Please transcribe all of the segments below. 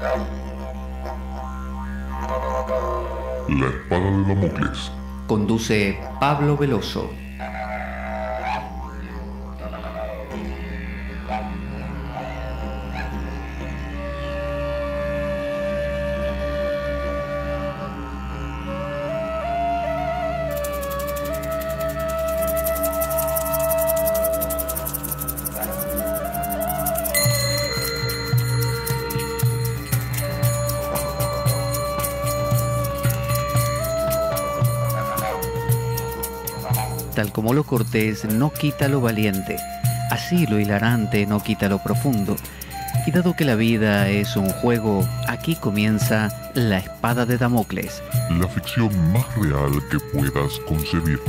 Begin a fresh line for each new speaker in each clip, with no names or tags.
La espada de Damocles.
Conduce Pablo Veloso. Tal como lo cortés no quita lo valiente, así lo hilarante no quita lo profundo. Y dado que la vida es un juego, aquí comienza La Espada de Damocles.
La ficción más real que puedas concebir.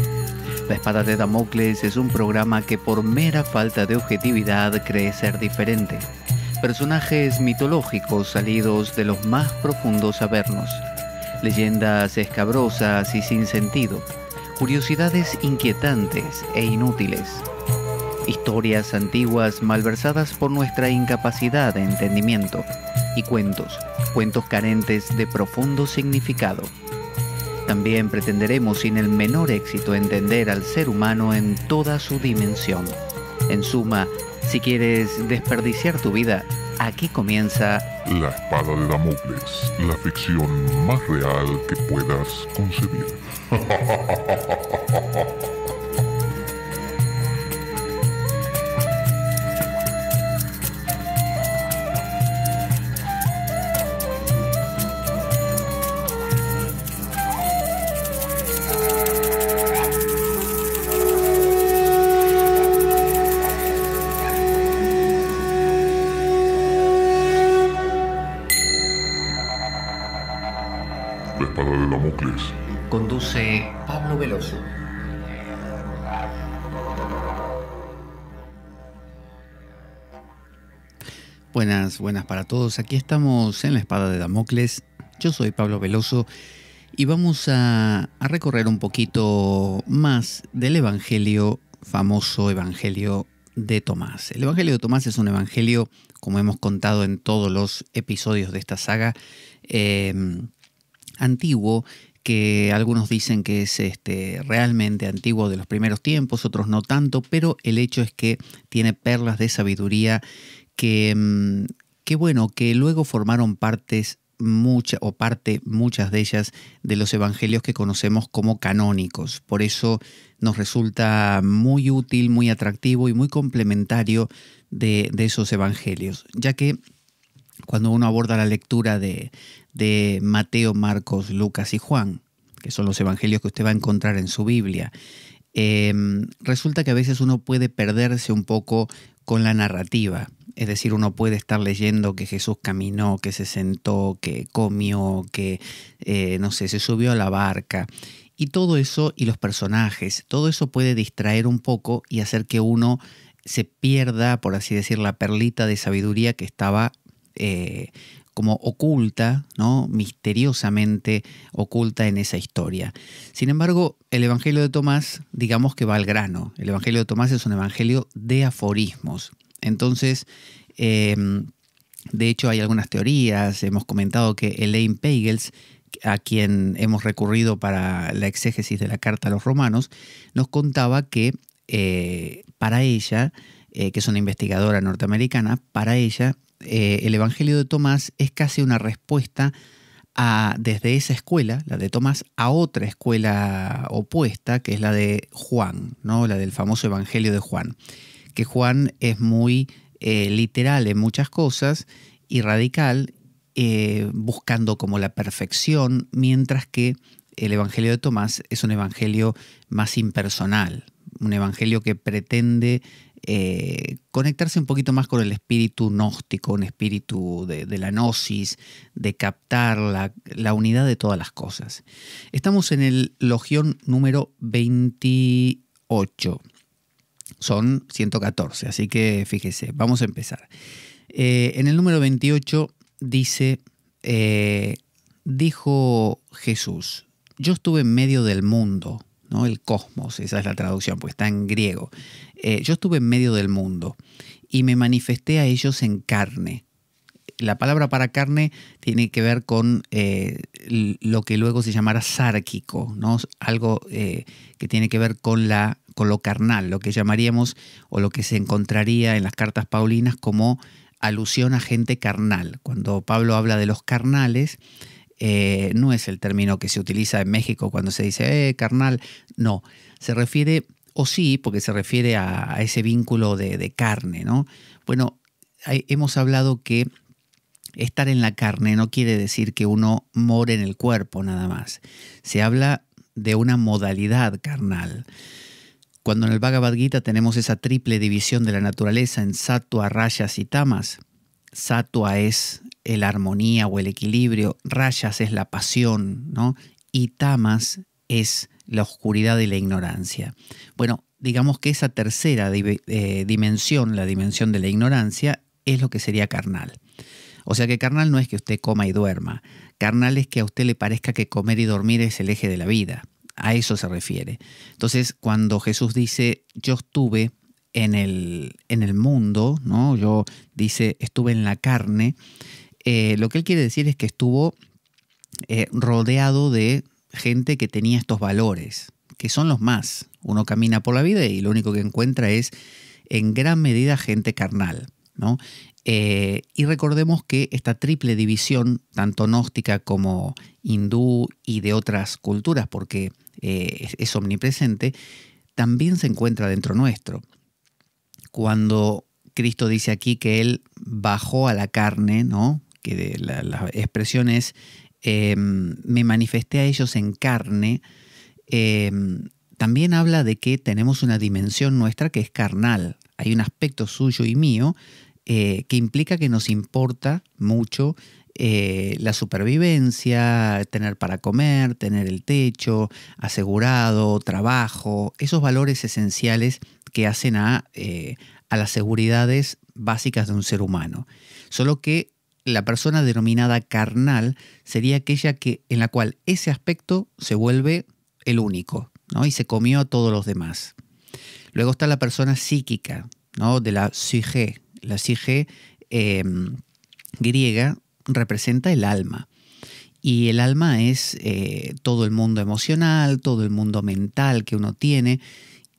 La Espada de Damocles es un programa que por mera falta de objetividad cree ser diferente. Personajes mitológicos salidos de los más profundos avernos. Leyendas escabrosas y sin sentido. Curiosidades inquietantes e inútiles. Historias antiguas malversadas por nuestra incapacidad de entendimiento. Y cuentos carentes de profundo significado. También pretenderemos sin el menor éxito entender al ser humano en toda su dimensión. En suma, si quieres desperdiciar tu vida, aquí comienza
La Espada de Damocles, la ficción más real que puedas concebir. La Espada de Damocles.
Conduce Pablo Veloso. Buenas para todos. Aquí estamos en La Espada de Damocles. Yo soy Pablo Veloso y vamos a recorrer un poquito más del evangelio, famoso evangelio de Tomás. El evangelio de Tomás es un evangelio, como hemos contado en todos los episodios de esta saga, antiguo, que algunos dicen que es realmente antiguo, de los primeros tiempos, otros no tanto, pero el hecho es que tiene perlas de sabiduría que luego formaron muchas de ellas de los evangelios que conocemos como canónicos. Por eso nos resulta muy útil, muy atractivo y muy complementario de esos evangelios, ya que cuando uno aborda la lectura de Mateo, Marcos, Lucas y Juan, que son los evangelios que usted va a encontrar en su Biblia, resulta que a veces uno puede perderse un poco con la narrativa. Es decir, uno puede estar leyendo que Jesús caminó, que se sentó, que comió, que, se subió a la barca. Y todo eso, y los personajes, todo eso puede distraer un poco y hacer que uno se pierda, por así decir, la perlita de sabiduría que estaba como oculta, ¿no? Misteriosamente oculta en esa historia. Sin embargo, el Evangelio de Tomás, digamos que va al grano. El Evangelio de Tomás es un evangelio de aforismos. Entonces, de hecho hay algunas teorías. Hemos comentado que Elaine Pagels, a quien hemos recurrido para la exégesis de la carta a los romanos, nos contaba que para ella, que es una investigadora norteamericana, para ella el Evangelio de Tomás es casi una respuesta desde esa escuela, la de Tomás, a otra escuela opuesta, que es la de Juan, ¿no? La del famoso Evangelio de Juan. Que Juan es muy literal en muchas cosas y radical, buscando como la perfección, mientras que el Evangelio de Tomás es un evangelio más impersonal, un evangelio que pretende conectarse un poquito más con el espíritu gnóstico, un espíritu de la gnosis, de captar la unidad de todas las cosas. Estamos en el logión número 28. Son 114, así que fíjese, vamos a empezar. En el número 28 dice, dijo Jesús, yo estuve en medio del mundo, ¿no? El cosmos, esa es la traducción, pues está en griego. Yo estuve en medio del mundo y me manifesté a ellos en carne. La palabra para carne tiene que ver con lo que luego se llamará sárquico, ¿no? Algo que tiene que ver con lo carnal, lo que llamaríamos o lo que se encontraría en las cartas paulinas como alusión a gente carnal. Cuando Pablo habla de los carnales, no es el término que se utiliza en México cuando se dice carnal, no, se refiere, o sí, porque se refiere a ese vínculo de carne, ¿no? Bueno, hemos hablado que estar en la carne no quiere decir que uno more en el cuerpo nada más. Se habla de una modalidad carnal. Cuando en el Bhagavad Gita tenemos esa triple división de la naturaleza en sattva, rayas y tamas, sattva es la armonía o el equilibrio, rayas es la pasión, ¿no? Y tamas es la oscuridad y la ignorancia. Bueno, digamos que esa tercera dimensión, la dimensión de la ignorancia, es lo que sería carnal. O sea que carnal no es que usted coma y duerma. Carnal es que a usted le parezca que comer y dormir es el eje de la vida. A eso se refiere. Entonces, cuando Jesús dice, yo estuve en el mundo, ¿no? Dice, estuve en la carne, lo que él quiere decir es que estuvo rodeado de gente que tenía estos valores, que son los más. Uno camina por la vida y lo único que encuentra es, en gran medida, gente carnal, ¿no? Y recordemos que esta triple división, tanto gnóstica como hindú y de otras culturas, porque es omnipresente, también se encuentra dentro nuestro. Cuando Cristo dice aquí que Él bajó a la carne, ¿no? Que la expresión es, me manifesté a ellos en carne, también habla de que tenemos una dimensión nuestra que es carnal. Hay un aspecto suyo y mío que implica que nos importa mucho la supervivencia, tener para comer, tener el techo asegurado, trabajo, esos valores esenciales que hacen a las seguridades básicas de un ser humano. Solo que la persona denominada carnal sería aquella en la cual ese aspecto se vuelve el único, ¿no? Y se comió a todos los demás. Luego está la persona psíquica, ¿no? De la psyché. La psyché griega representa el alma. Y el alma es todo el mundo emocional, todo el mundo mental que uno tiene.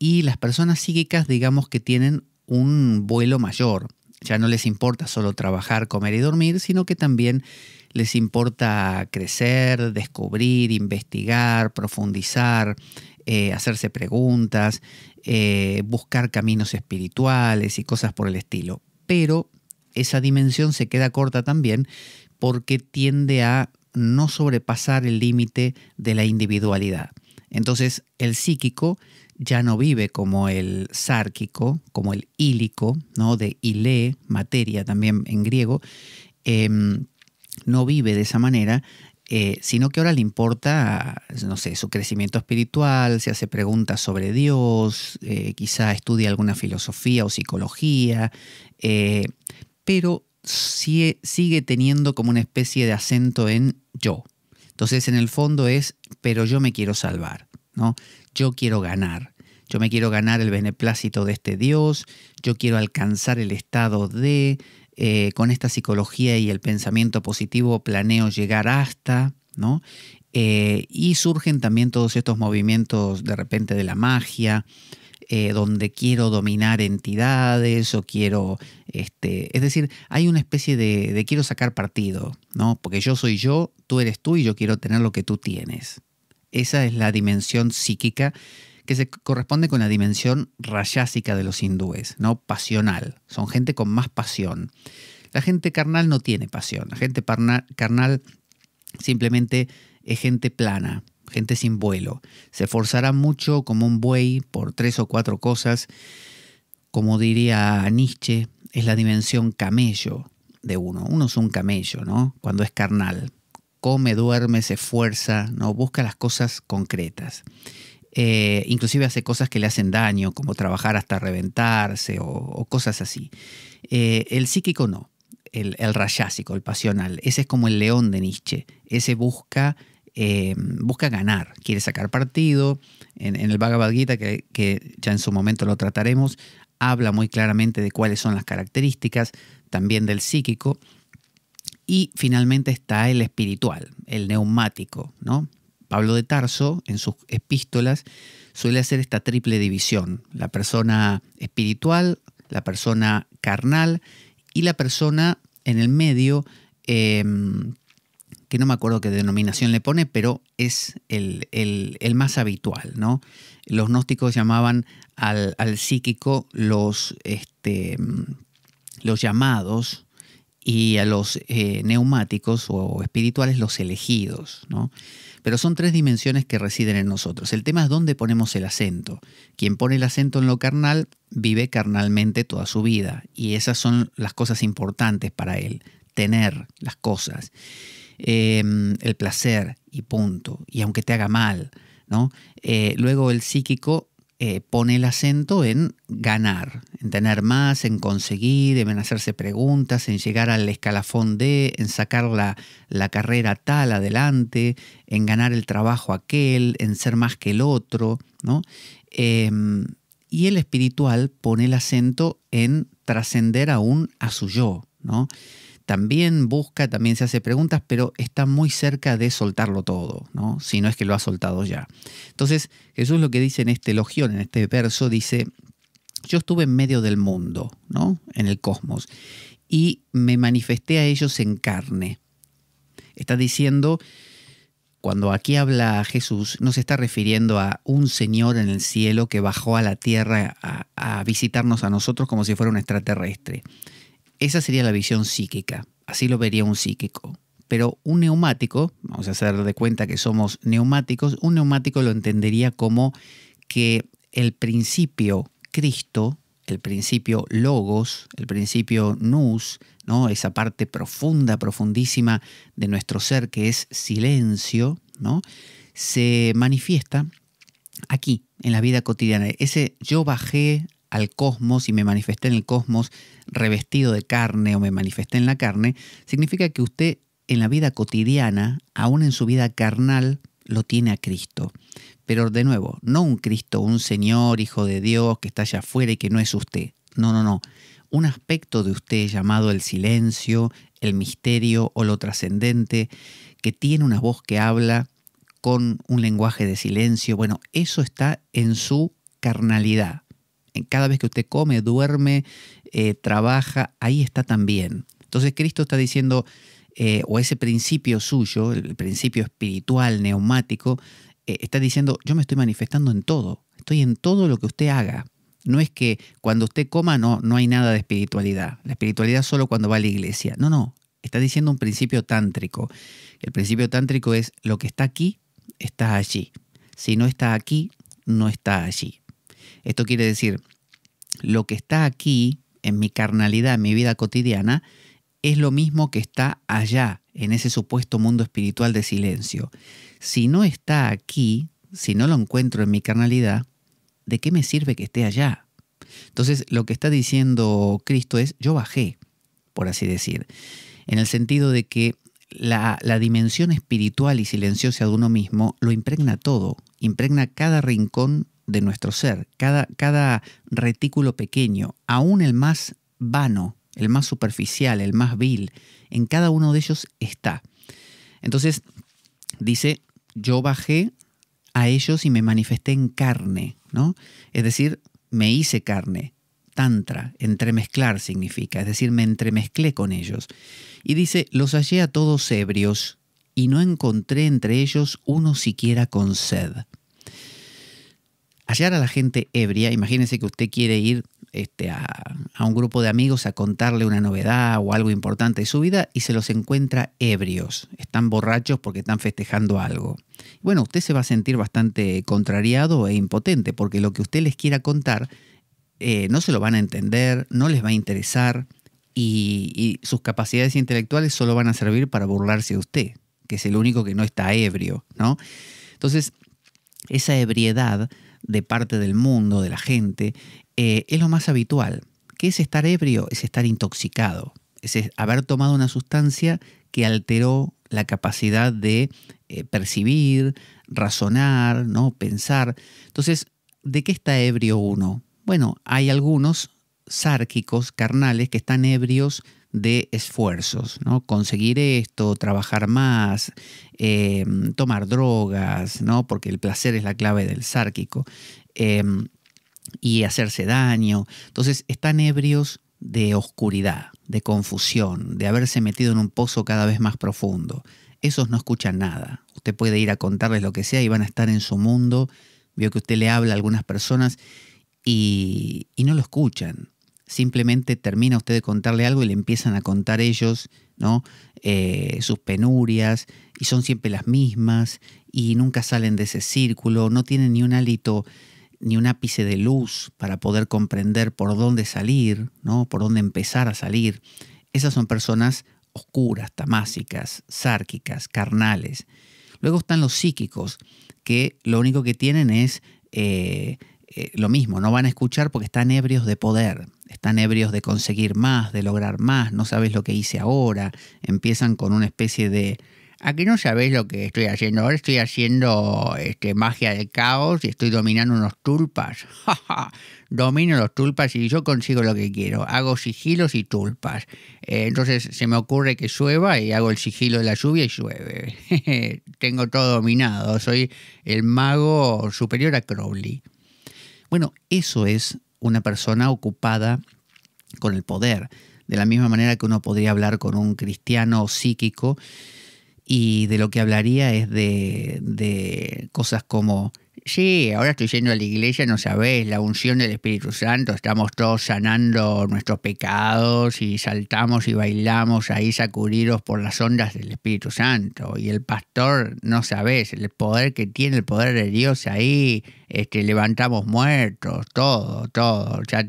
Y las personas psíquicas, digamos que tienen un vuelo mayor. Ya no les importa solo trabajar, comer y dormir, sino que también les importa crecer, descubrir, investigar, profundizar, hacerse preguntas, buscar caminos espirituales y cosas por el estilo. Pero esa dimensión se queda corta también porque tiende a no sobrepasar el límite de la individualidad. Entonces, el psíquico ya no vive como el sárquico, como el ílico, ¿no? De ilé, materia también en griego, no vive de esa manera, sino que ahora le importa, no sé, su crecimiento espiritual, se hace preguntas sobre Dios, quizá estudia alguna filosofía o psicología, pero sigue teniendo como una especie de acento en yo. Entonces, en el fondo es, pero yo me quiero salvar, ¿no? Yo quiero ganar. Yo me quiero ganar el beneplácito de este Dios. Yo quiero alcanzar el estado de, con esta psicología y el pensamiento positivo planeo llegar hasta, ¿no? Y surgen también todos estos movimientos de repente de la magia, donde quiero dominar entidades o quiero, es decir, hay una especie de quiero sacar partido, ¿no? Porque yo soy yo, tú eres tú y yo quiero tener lo que tú tienes. Esa es la dimensión psíquica que se corresponde con la dimensión rayásica de los hindúes, ¿no? Pasional. Son gente con más pasión. La gente carnal no tiene pasión. La gente carnal simplemente es gente plana, gente sin vuelo. Se esforzará mucho como un buey por 3 o 4 cosas. Como diría Nietzsche, es la dimensión camello de uno. Uno es un camello, ¿no? Cuando es carnal. Come, duerme, se esfuerza, ¿no? Busca las cosas concretas. Inclusive hace cosas que le hacen daño, como trabajar hasta reventarse o cosas así. El psíquico no, el rayásico, el pasional. Ese es como el león de Nietzsche. Ese busca ganar, quiere sacar partido. En el Bhagavad Gita, que ya en su momento lo trataremos, habla muy claramente de cuáles son las características también del psíquico. Y finalmente está el espiritual, el neumático, ¿no? Pablo de Tarso, en sus epístolas, suele hacer esta triple división: la persona espiritual, la persona carnal y la persona en el medio, que no me acuerdo qué denominación le pone, pero es el más habitual, ¿no? Los gnósticos llamaban al psíquico los llamados, y a los neumáticos o espirituales los elegidos, ¿no? Pero son tres dimensiones que residen en nosotros. El tema es dónde ponemos el acento. Quien pone el acento en lo carnal vive carnalmente toda su vida, y esas son las cosas importantes para él: tener las cosas, el placer y punto, y aunque te haga mal, ¿no? Luego el psíquico pone el acento en ganar, en tener más, en conseguir, en hacerse preguntas, en llegar al escalafón en sacar la carrera tal adelante, en ganar el trabajo aquel, en ser más que el otro, ¿no? Y el espiritual pone el acento en trascender aún a su yo, ¿no? También busca, también se hace preguntas, pero está muy cerca de soltarlo todo, ¿no? Si no es que lo ha soltado ya. Entonces, Jesús lo que dice en este elogión, en este verso, dice: yo estuve en medio del mundo, ¿no? En el cosmos, y me manifesté a ellos en carne. Está diciendo, cuando aquí habla Jesús, no se está refiriendo a un Señor en el cielo que bajó a la tierra a visitarnos a nosotros como si fuera un extraterrestre. Esa sería la visión psíquica, así lo vería un psíquico. Pero un neumático, vamos a hacer de cuenta que somos neumáticos, un neumático lo entendería como que el principio Cristo, el principio Logos, el principio Nous, ¿no? Esa parte profunda, profundísima de nuestro ser que es silencio, ¿no? Se manifiesta aquí, en la vida cotidiana. Ese yo bajé al cosmos y me manifesté en el cosmos revestido de carne, o me manifesté en la carne, significa que usted en la vida cotidiana, aún en su vida carnal, lo tiene a Cristo. Pero de nuevo, no un Cristo, un Señor, Hijo de Dios, que está allá afuera y que no es usted. No, no, no. Un aspecto de usted llamado el silencio, el misterio o lo trascendente, que tiene una voz que habla con un lenguaje de silencio. Bueno, eso está en su carnalidad. Cada vez que usted come, duerme, trabaja, ahí está también. Entonces Cristo está diciendo, o ese principio suyo, el principio espiritual, neumático, está diciendo: yo me estoy manifestando en todo, estoy en todo lo que usted haga. No es que cuando usted coma no hay nada de espiritualidad. La espiritualidad es solo cuando va a la iglesia. No, no, está diciendo un principio tántrico. El principio tántrico es: lo que está aquí, está allí. Si no está aquí, no está allí. Esto quiere decir, lo que está aquí, en mi carnalidad, en mi vida cotidiana, es lo mismo que está allá, en ese supuesto mundo espiritual de silencio. Si no está aquí, si no lo encuentro en mi carnalidad, ¿de qué me sirve que esté allá? Entonces, lo que está diciendo Cristo es: yo bajé, por así decir, en el sentido de que la dimensión espiritual y silenciosa de uno mismo lo impregna todo, impregna cada rincón de nuestro ser, cada retículo pequeño, aún el más vano, el más superficial, el más vil, en cada uno de ellos está. Entonces dice: yo bajé a ellos y me manifesté en carne, ¿no? Es decir, me hice carne. Tantra, entremezclar significa, es decir, me entremezclé con ellos. Y dice: los hallé a todos ebrios y no encontré entre ellos uno siquiera con sed. Hallar a la gente ebria, imagínense que usted quiere ir a un grupo de amigos a contarle una novedad o algo importante de su vida y se los encuentra ebrios. Están borrachos porque están festejando algo. Bueno, usted se va a sentir bastante contrariado e impotente porque lo que usted les quiera contar no se lo van a entender, no les va a interesar y sus capacidades intelectuales solo van a servir para burlarse de usted, que es el único que no está ebrio, ¿no? Entonces, esa ebriedad de parte del mundo, de la gente, es lo más habitual. ¿Qué es estar ebrio? Es estar intoxicado. Es haber tomado una sustancia que alteró la capacidad de percibir, razonar, ¿no? Pensar. Entonces, ¿de qué está ebrio uno? Bueno, hay algunos sárquicos, carnales, que están ebrios de esfuerzos, ¿no? Conseguir esto, trabajar más, tomar drogas, ¿no? Porque el placer es la clave del sárquico, y hacerse daño. Entonces están ebrios de oscuridad, de confusión, de haberse metido en un pozo cada vez más profundo. Esos no escuchan nada. Usted puede ir a contarles lo que sea y van a estar en su mundo. Veo que usted le habla a algunas personas y no lo escuchan. Simplemente termina usted de contarle algo y le empiezan a contar ellos, ¿no? Sus penurias, y son siempre las mismas y nunca salen de ese círculo, no tienen ni un hálito, ni un ápice de luz para poder comprender por dónde salir, ¿no? Por dónde empezar a salir. Esas son personas oscuras, tamásicas, sárquicas, carnales. Luego están los psíquicos, que lo único que tienen es lo mismo, no van a escuchar porque están ebrios de poder, están ebrios de conseguir más, de lograr más, no sabes lo que hice ahora, empiezan con una especie de: aquí no sabés lo que estoy haciendo, ahora estoy haciendo magia del caos y estoy dominando unos tulpas. Domino los tulpas y yo consigo lo que quiero, hago sigilos y tulpas. Entonces se me ocurre que llueva y hago el sigilo de la lluvia y llueve. Tengo todo dominado, soy el mago superior a Crowley. Bueno, eso es una persona ocupada con el poder, de la misma manera que uno podría hablar con un cristiano psíquico y de lo que hablaría es de cosas como: sí, ahora estoy yendo a la iglesia, no sabés, la unción del Espíritu Santo, estamos todos sanando nuestros pecados y saltamos y bailamos ahí sacudidos por las ondas del Espíritu Santo. Y el pastor, no sabés, el poder que tiene el poder de Dios ahí, levantamos muertos, todo, ya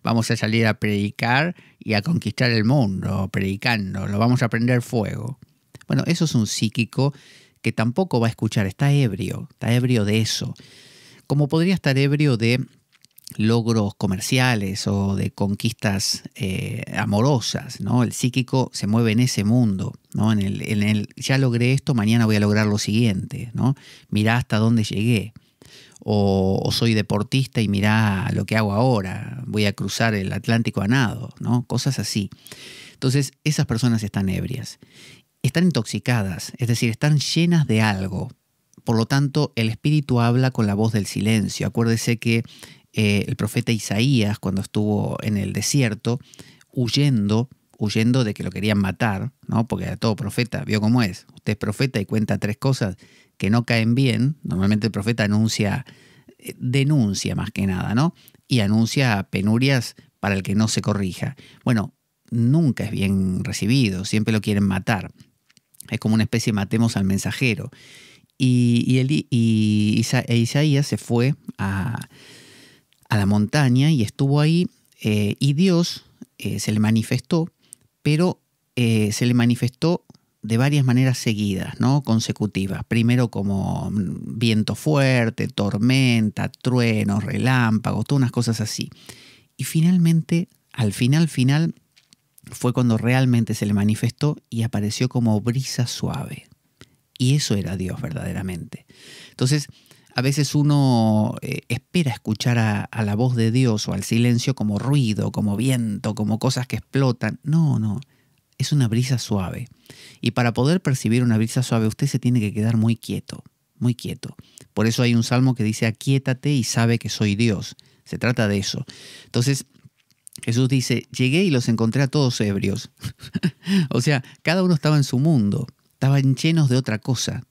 vamos a salir a predicar y a conquistar el mundo, predicando, lo vamos a prender fuego. Bueno, eso es un psíquico que tampoco va a escuchar, está ebrio de eso. Como podría estar ebrio de logros comerciales o de conquistas amorosas, ¿no? El psíquico se mueve en ese mundo, ¿no? En el ya logré esto, mañana voy a lograr lo siguiente, ¿no? Mirá hasta dónde llegué. O soy deportista y mirá lo que hago ahora, voy a cruzar el Atlántico a nado, ¿no? Cosas así. Entonces, esas personas están ebrias. Están intoxicadas, es decir, están llenas de algo. Por lo tanto, el espíritu habla con la voz del silencio. Acuérdese que el profeta Isaías, cuando estuvo en el desierto, huyendo de que lo querían matar, ¿no? Porque a todo profeta, vio cómo es. Usted es profeta y cuenta 3 cosas que no caen bien. Normalmente el profeta denuncia más que nada, ¿no? Y anuncia penurias para el que no se corrija. Bueno, nunca es bien recibido, siempre lo quieren matar. Es como una especie de matemos al mensajero. Isaías se fue a la montaña y estuvo ahí, y Dios se le manifestó, pero se le manifestó de varias maneras seguidas, ¿no? Consecutivas. Primero como viento fuerte, tormenta, truenos, relámpagos, todas unas cosas así. Y finalmente, al final, fue cuando realmente se le manifestó y apareció como brisa suave. Y eso era Dios verdaderamente. Entonces, a veces uno espera escuchar a la voz de Dios o al silencio como ruido, como viento, como cosas que explotan. No, es una brisa suave. Y para poder percibir una brisa suave, usted se tiene que quedar muy quieto, muy quieto. Por eso hay un salmo que dice: aquíétate y sabe que soy Dios. Se trata de eso. Entonces, Jesús dice: llegué y los encontré a todos ebrios. O sea, cada uno estaba en su mundo, estaban llenos de otra cosa.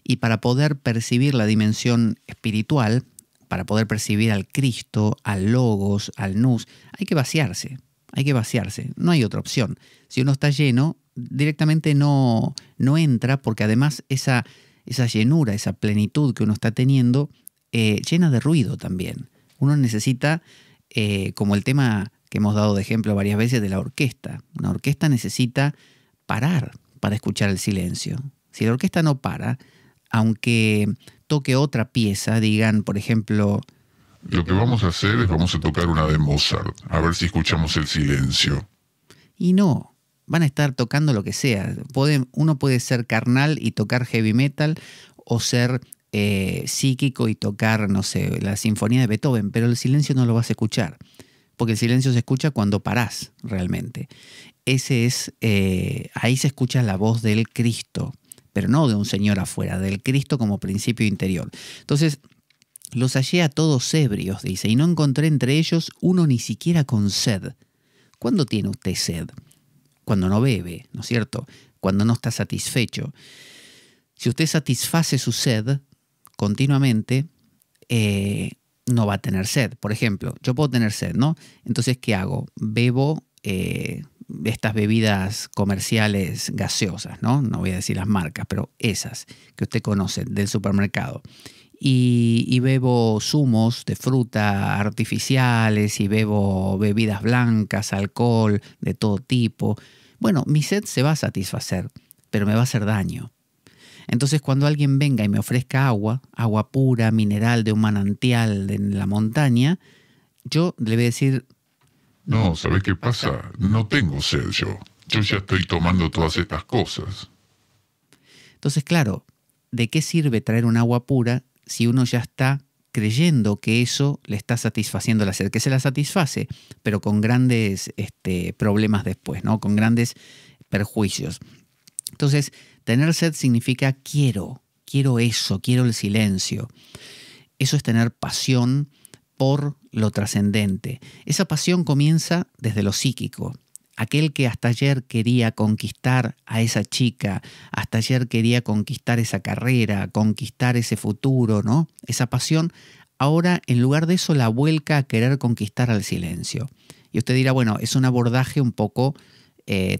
Y para poder percibir la dimensión espiritual, para poder percibir al Cristo, al Logos, al Nous, hay que vaciarse, no hay otra opción. Si uno está lleno, directamente no entra, porque además esa llenura, esa plenitud que uno está teniendo, llena de ruido también. Uno necesita, como el tema que hemos dado de ejemplo varias veces de la orquesta. Una orquesta necesita parar para escuchar el silencio. Si la orquesta no para, aunque toque otra pieza, digan, por ejemplo...
Lo que vamos a hacer es vamos a tocar una de Mozart, a ver si escuchamos el silencio.
Y no, van a estar tocando lo que sea. Uno puede ser carnal y tocar heavy metal, o ser psíquico y tocar, no sé, la sinfonía de Beethoven, pero el silencio no lo vas a escuchar. Porque el silencio se escucha cuando parás realmente. ahí se escucha la voz del Cristo, pero no de un señor afuera, del Cristo como principio interior. Entonces, los hallé a todos ebrios, dice, y no encontré entre ellos uno ni siquiera con sed. ¿Cuándo tiene usted sed? Cuando no bebe, ¿no es cierto? Cuando no está satisfecho. Si usted satisface su sed continuamente, no va a tener sed. Por ejemplo, yo puedo tener sed, ¿no? Entonces, ¿qué hago? Bebo estas bebidas comerciales gaseosas, ¿no? No voy a decir las marcas, pero esas que usted conoce del supermercado. Y bebo zumos de fruta artificiales y bebo bebidas blancas, alcohol de todo tipo. Bueno, mi sed se va a satisfacer, pero me va a hacer daño. Entonces, cuando alguien venga y me ofrezca agua pura, mineral, de un manantial en la montaña, yo le voy a decir...
No, ¿sabes qué pasa? No tengo sed yo. Yo ya estoy tomando todas estas cosas.
Entonces, claro, ¿de qué sirve traer un agua pura si uno ya está creyendo que eso le está satisfaciendo la sed? Que se la satisface, pero con grandes problemas después, ¿no? Con grandes perjuicios. Entonces, tener sed significa quiero eso, quiero el silencio. Eso es tener pasión por lo trascendente. Esa pasión comienza desde lo psíquico. Aquel que hasta ayer quería conquistar a esa chica, hasta ayer quería conquistar esa carrera, conquistar ese futuro, ¿no? Esa pasión, ahora en lugar de eso la vuelca a querer conquistar al silencio. Y usted dirá, bueno, es un abordaje un poco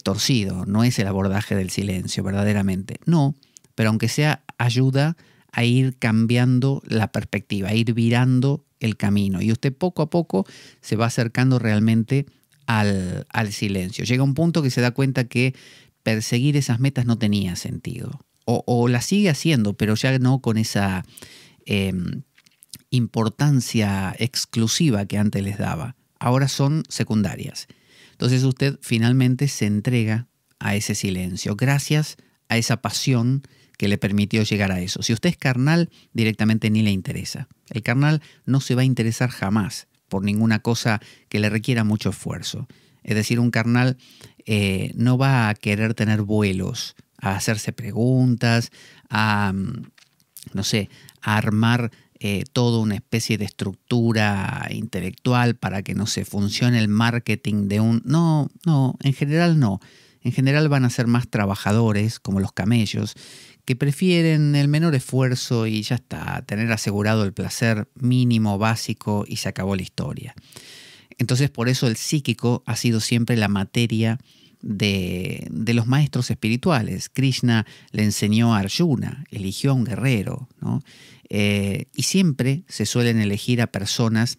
torcido, no es el abordaje del silencio, verdaderamente. No, pero aunque sea, ayuda a ir cambiando la perspectiva, a ir virando el camino. Y usted poco a poco se va acercando realmente al silencio. Llega un punto que se da cuenta que perseguir esas metas no tenía sentido. O las sigue haciendo, pero ya no con esa importancia exclusiva que antes les daba. Ahora son secundarias. Entonces usted finalmente se entrega a ese silencio, gracias a esa pasión que le permitió llegar a eso. Si usted es carnal, directamente ni le interesa. El carnal no se va a interesar jamás por ninguna cosa que le requiera mucho esfuerzo. Es decir, un carnal no va a querer tener vuelos, a hacerse preguntas, a armar toda una especie de estructura intelectual para que no se funcione el marketing de un... No, en general no. En general van a ser más trabajadores, como los camellos, que prefieren el menor esfuerzo y ya está, tener asegurado el placer mínimo, básico, y se acabó la historia. Entonces, por eso el psíquico ha sido siempre la materia de los maestros espirituales. Krishna le enseñó a Arjuna, eligió a un guerrero, ¿no? Y siempre se suelen elegir a personas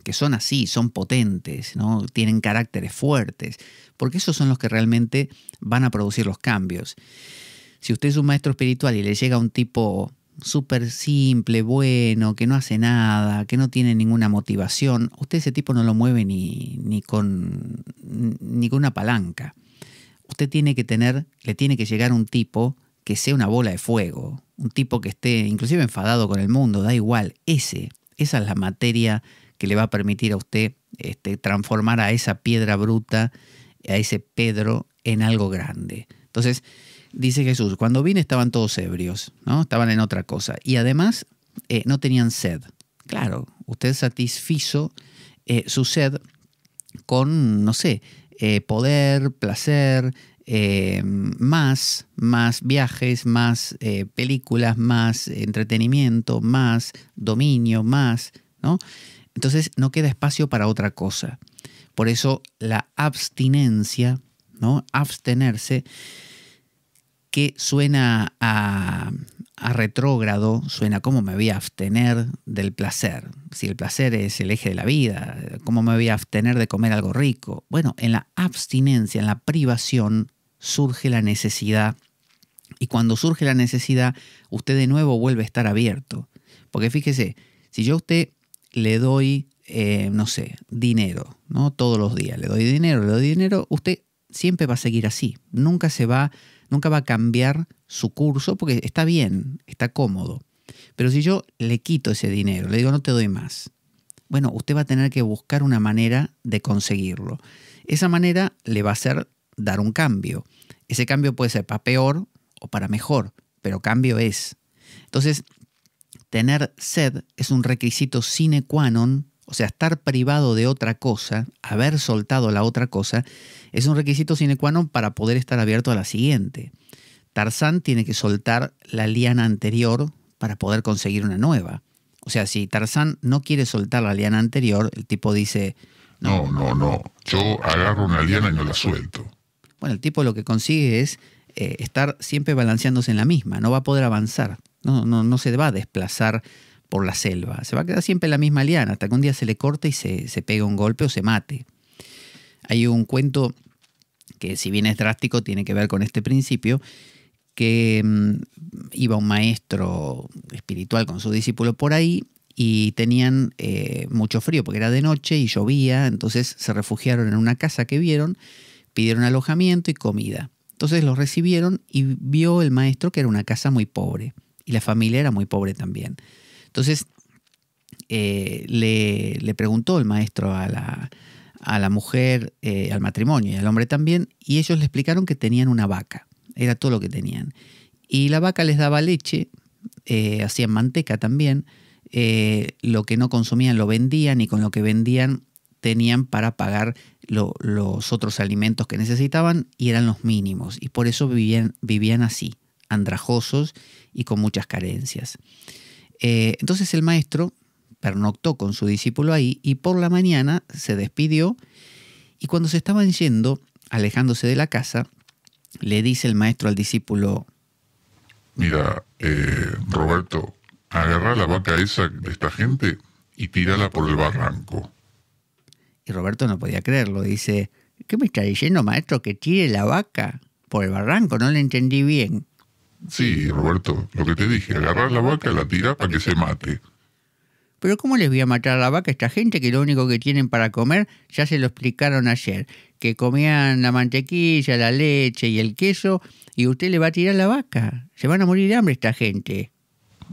que son así, son potentes, ¿no? Tienen caracteres fuertes, porque esos son los que realmente van a producir los cambios. Si usted es un maestro espiritual y le llega un tipo súper simple, bueno, que no hace nada, que no tiene ninguna motivación, usted ese tipo no lo mueve ni con una palanca. Usted le tiene que llegar un tipo que sea una bola de fuego, un tipo que esté inclusive enfadado con el mundo, da igual, esa es la materia que le va a permitir a usted transformar a esa piedra bruta, a ese Pedro, en algo grande. Entonces, dice Jesús, cuando vine estaban todos ebrios, ¿no? Estaban en otra cosa. Y además no tenían sed. Claro, usted satisfizo su sed con, poder, placer, más viajes, más películas, más entretenimiento, más dominio, más, ¿no? Entonces no queda espacio para otra cosa. Por eso la abstinencia, ¿no? Abstenerse, que suena a retrógrado, suena ¿cómo me voy a abstener del placer? Si el placer es el eje de la vida, ¿cómo me voy a abstener de comer algo rico? Bueno, en la abstinencia, en la privación, surge la necesidad. Y cuando surge la necesidad, usted de nuevo vuelve a estar abierto. Porque fíjese, si yo a usted le doy, dinero, ¿no? Todos los días le doy dinero, usted siempre va a seguir así. Nunca va a cambiar su curso porque está bien, está cómodo. Pero si yo le quito ese dinero, le digo no te doy más, bueno, usted va a tener que buscar una manera de conseguirlo. Esa manera le va a ser dar un cambio. Ese cambio puede ser para peor o para mejor, pero cambio es. Entonces, tener sed es un requisito sine qua non, o sea, estar privado de otra cosa, haber soltado la otra cosa, es un requisito sine qua non para poder estar abierto a la siguiente. Tarzán tiene que soltar la liana anterior para poder conseguir una nueva. O sea, si Tarzán no quiere soltar la liana anterior, el tipo dice...
No, yo agarro una liana y no la suelto.
Bueno, el tipo lo que consigue es estar siempre balanceándose en la misma, no va a poder avanzar, no se va a desplazar por la selva, se va a quedar siempre en la misma liana hasta que un día se le corte y se pega un golpe o se mate. Hay un cuento que, si bien es drástico, tiene que ver con este principio, que iba un maestro espiritual con su discípulo por ahí y tenían mucho frío porque era de noche y llovía, entonces se refugiaron en una casa que vieron, pidieron alojamiento y comida. Entonces los recibieron y vio el maestro que era una casa muy pobre y la familia era muy pobre también. Entonces le preguntó el maestro a la mujer, al matrimonio y al hombre también, y ellos le explicaron que tenían una vaca, era todo lo que tenían. Y la vaca les daba leche, hacían manteca también, lo que no consumían lo vendían y con lo que vendían tenían para pagar los otros alimentos que necesitaban y eran los mínimos. Y por eso vivían así, andrajosos y con muchas carencias. Entonces el maestro pernoctó con su discípulo ahí y por la mañana se despidió y cuando se estaban yendo, alejándose de la casa, le dice el maestro al discípulo:
Mira, Roberto, agarrá la vaca esa de esta gente y tírala por el barranco.
Y Roberto no podía creerlo, dice: ¿qué me está diciendo, maestro, que tire la vaca por el barranco? No le entendí bien.
Sí, Roberto, lo que te dije, agarrar la vaca, la tirá para que se mate.
Pero ¿cómo les voy a matar a la vaca a esta gente que lo único que tienen para comer, ya se lo explicaron ayer, que comían la mantequilla, la leche y el queso, y usted le va a tirar la vaca? Se van a morir de hambre esta gente.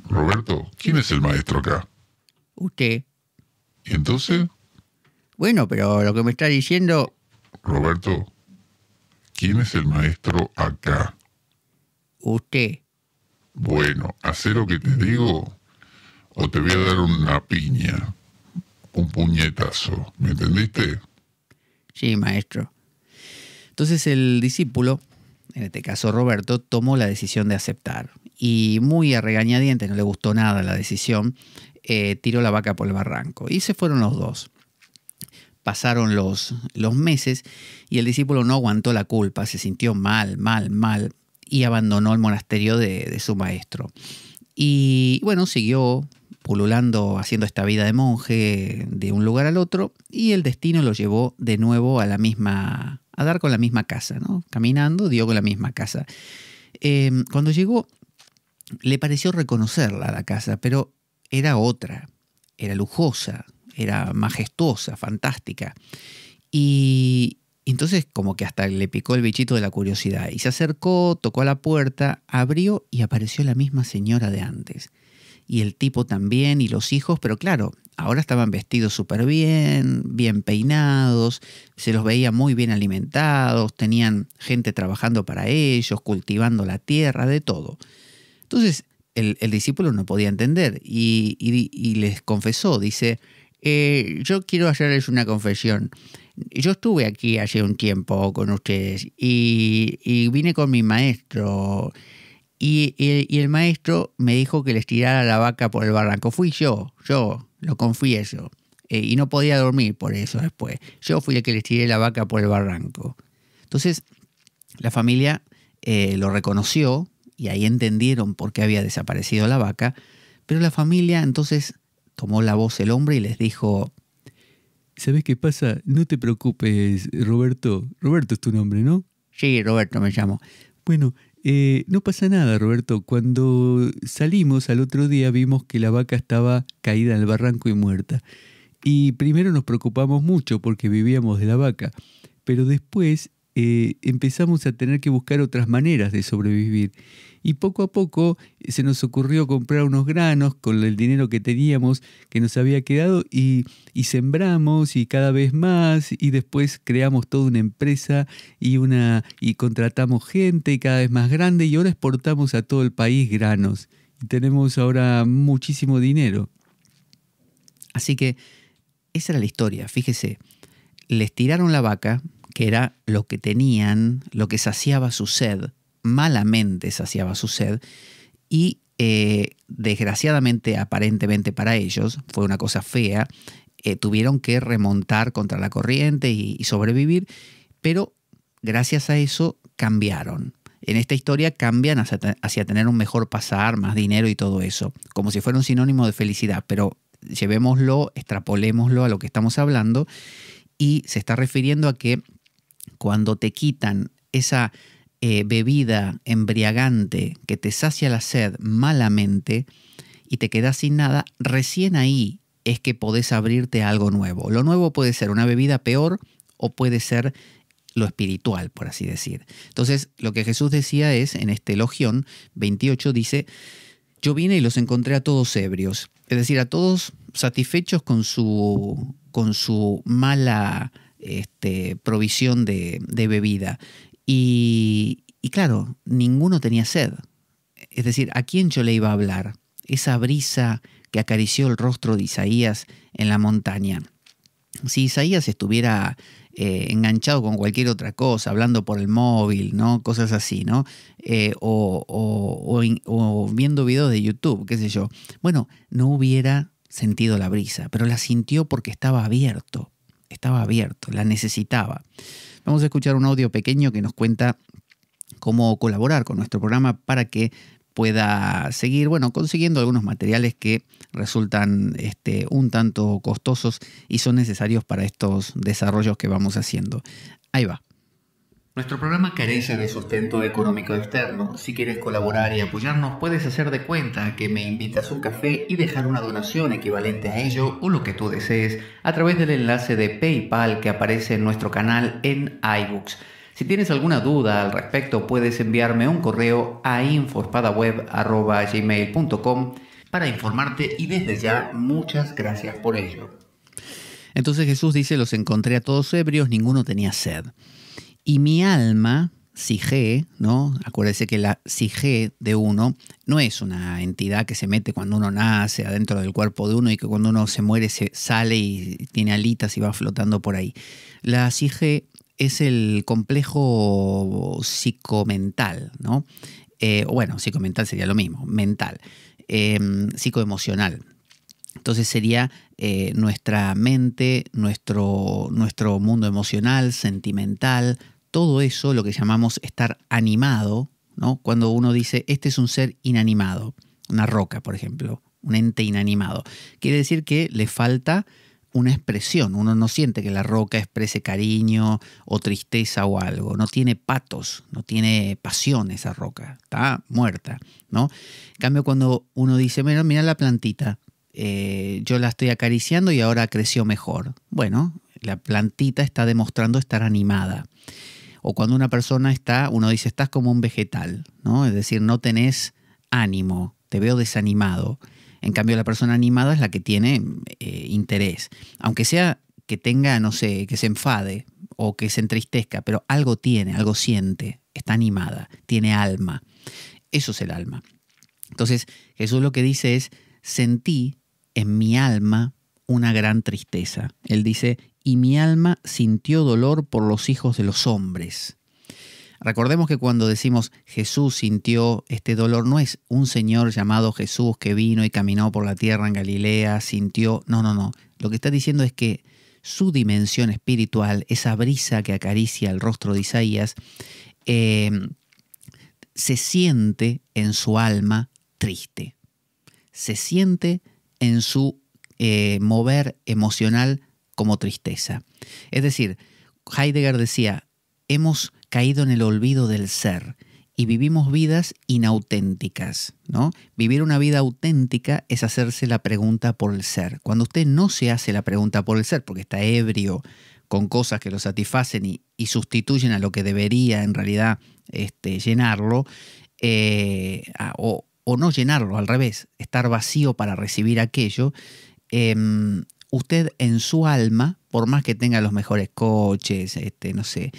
Roberto, ¿quién es el maestro acá?
Usted.
¿Y entonces?
Bueno, pero lo que me está diciendo...
Roberto, ¿quién es el maestro acá?
Usted.
Bueno, hacé lo que te digo o te voy a dar una piña, un puñetazo, ¿me entendiste?
Sí, maestro. Entonces el discípulo, en este caso Roberto, tomó la decisión de aceptar. Y muy a regañadientes, no le gustó nada la decisión, tiró la vaca por el barranco. Y se fueron los dos. Pasaron los meses y el discípulo no aguantó la culpa, se sintió mal y abandonó el monasterio de su maestro. Y bueno, siguió pululando, haciendo esta vida de monje de un lugar al otro, y el destino lo llevó de nuevo a dar con la misma casa, ¿no? Caminando, dio con la misma casa. Cuando llegó, le pareció reconocerla, la casa, pero era otra, era lujosa, era majestuosa, fantástica. Y entonces como que hasta le picó el bichito de la curiosidad y se acercó, tocó a la puerta, abrió y apareció la misma señora de antes. Y el tipo también y los hijos, pero claro, ahora estaban vestidos súper bien peinados, se los veía muy bien alimentados, tenían gente trabajando para ellos, cultivando la tierra, de todo. Entonces el discípulo no podía entender y les confesó, dice: yo quiero hacerles una confesión. Yo estuve aquí hace un tiempo con ustedes y vine con mi maestro y el maestro me dijo que les tirara la vaca por el barranco. Fui yo lo confieso, y no podía dormir por eso después. Yo fui el que les tiré la vaca por el barranco. Entonces la familia lo reconoció y ahí entendieron por qué había desaparecido la vaca, pero la familia entonces tomó la voz el hombre y les dijo: ¿sabes qué pasa? No te preocupes, Roberto. Roberto es tu nombre, ¿no? Sí, Roberto me llamo. Bueno, no pasa nada, Roberto. Cuando salimos al otro día vimos que la vaca estaba caída en el barranco y muerta. Y primero nos preocupamos mucho porque vivíamos de la vaca. Pero después empezamos a tener que buscar otras maneras de sobrevivir. Y poco a poco se nos ocurrió comprar unos granos con el dinero que teníamos, que nos había quedado, y sembramos y cada vez más, y después creamos toda una empresa y contratamos gente y cada vez más grande, y ahora exportamos a todo el país granos. Y tenemos ahora muchísimo dinero. Así que esa era la historia. Fíjese, les tiraron la vaca, que era lo que tenían, lo que saciaba su sed, malamente saciaba su sed, y desgraciadamente, aparentemente para ellos, fue una cosa fea, tuvieron que remontar contra la corriente y sobrevivir, pero gracias a eso cambiaron. En esta historia cambian hacia tener un mejor pasar, más dinero y todo eso, como si fuera un sinónimo de felicidad, pero llevémoslo, extrapolémoslo a lo que estamos hablando, y se está refiriendo a que cuando te quitan esa bebida embriagante que te sacia la sed malamente y te quedas sin nada, recién ahí es que podés abrirte a algo nuevo. Lo nuevo puede ser una bebida peor o puede ser lo espiritual, por así decir. Entonces, lo que Jesús decía es, en este elogión 28, dice: yo vine y los encontré a todos ebrios, es decir, a todos satisfechos con su mala provisión de bebida. Y claro, ninguno tenía sed. Es decir, ¿a quién yo le iba a hablar? Esa brisa que acarició el rostro de Isaías en la montaña. Si Isaías estuviera enganchado con cualquier otra cosa, hablando por el móvil, ¿no? Cosas así, ¿no? O viendo videos de YouTube, qué sé yo. Bueno, no hubiera sentido la brisa, pero la sintió porque estaba abierto, la necesitaba. Vamos a escuchar un audio pequeño que nos cuenta cómo colaborar con nuestro programa para que pueda seguir, consiguiendo algunos materiales que resultan un tanto costosos y son necesarios para estos desarrollos que vamos haciendo. Ahí va. Nuestro programa carece de sustento económico externo. Si quieres colaborar y apoyarnos, puedes hacer de cuenta que me invitas a un café y dejar una donación equivalente a ello o lo que tú desees a través del enlace de PayPal que aparece en nuestro canal en iBooks. Si tienes alguna duda al respecto, puedes enviarme un correo a info-espadaweb@gmail.com para informarte, y desde ya muchas gracias por ello. Entonces Jesús dice: los encontré a todos ebrios, ninguno tenía sed. Y mi alma, Sige, ¿no? Acuérdese que la Sige de uno no es una entidad que se mete cuando uno nace adentro del cuerpo de uno y que cuando uno se muere se sale y tiene alitas y va flotando por ahí. La Sige es el complejo psicomental, ¿no? Psicomental sería lo mismo, mental, psicoemocional. Entonces sería nuestra mente, nuestro mundo emocional, sentimental, todo eso, lo que llamamos estar animado, ¿no? Cuando uno dice, este es un ser inanimado, una roca, por ejemplo, un ente inanimado, quiere decir que le falta una expresión. Uno no siente que la roca exprese cariño o tristeza o algo. No tiene patos, no tiene pasión esa roca. Está muerta, ¿no? En cambio, cuando uno dice, mira la plantita, yo la estoy acariciando y ahora creció mejor. Bueno, la plantita está demostrando estar animada. O cuando una persona uno dice, estás como un vegetal, ¿no? Es decir, no tenés ánimo, te veo desanimado. En cambio, la persona animada es la que tiene interés. Aunque sea que tenga, no sé, que se enfade o que se entristezca, pero algo tiene, algo siente, está animada, tiene alma. Eso es el alma. Entonces, Jesús lo que dice es, sentí en mi alma una gran tristeza. Él dice, y mi alma sintió dolor por los hijos de los hombres. Recordemos que cuando decimos Jesús sintió este dolor, no es un señor llamado Jesús que vino y caminó por la tierra en Galilea, sintió... No. Lo que está diciendo es que su dimensión espiritual, esa brisa que acaricia el rostro de Isaías, se siente en su alma triste. Se siente en su mover emocional como tristeza. Es decir, Heidegger decía, hemos caído en el olvido del ser y vivimos vidas inauténticas, ¿no? Vivir una vida auténtica es hacerse la pregunta por el ser. Cuando usted no se hace la pregunta por el ser, porque está ebrio con cosas que lo satisfacen y sustituyen a lo que debería en realidad llenarlo, o no llenarlo, al revés, estar vacío para recibir aquello, usted en su alma, por más que tenga los mejores coches, no sé,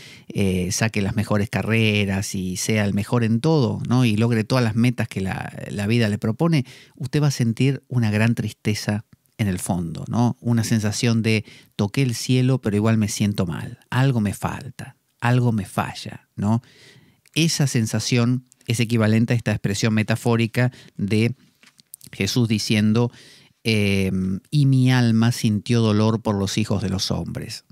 saque las mejores carreras y sea el mejor en todo, ¿no? Y logre todas las metas que la vida le propone, usted va a sentir una gran tristeza en el fondo, ¿no? Una sensación de toqué el cielo, pero igual me siento mal. Algo me falta, algo me falla, ¿no? Esa sensación es equivalente a esta expresión metafórica de Jesús diciendo: y mi alma sintió dolor por los hijos de los hombres.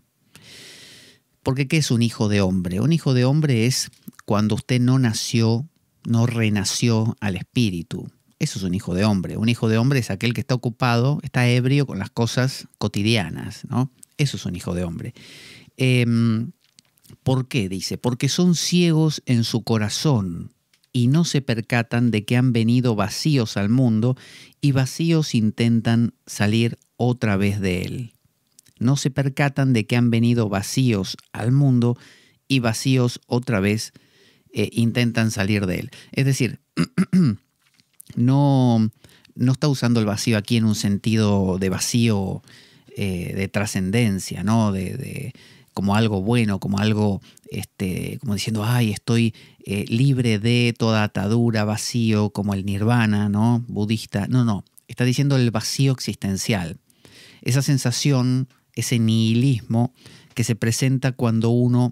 Porque ¿qué es un hijo de hombre? Un hijo de hombre es cuando usted no nació, no renació al espíritu. Eso es un hijo de hombre. Un hijo de hombre es aquel que está ocupado, está ebrio con las cosas cotidianas, ¿no? Eso es un hijo de hombre. ¿Por qué? Dice, porque son ciegos en su corazón y no se percatan de que han venido vacíos al mundo y vacíos intentan salir otra vez de él. No se percatan de que han venido vacíos al mundo y vacíos otra vez intentan salir de él. Es decir, no está usando el vacío aquí en un sentido de vacío de trascendencia, ¿no? Como algo bueno, como algo, como diciendo, ay, estoy libre de toda atadura, vacío, como el nirvana, ¿no? Budista. No, está diciendo el vacío existencial. Esa sensación, ese nihilismo que se presenta cuando uno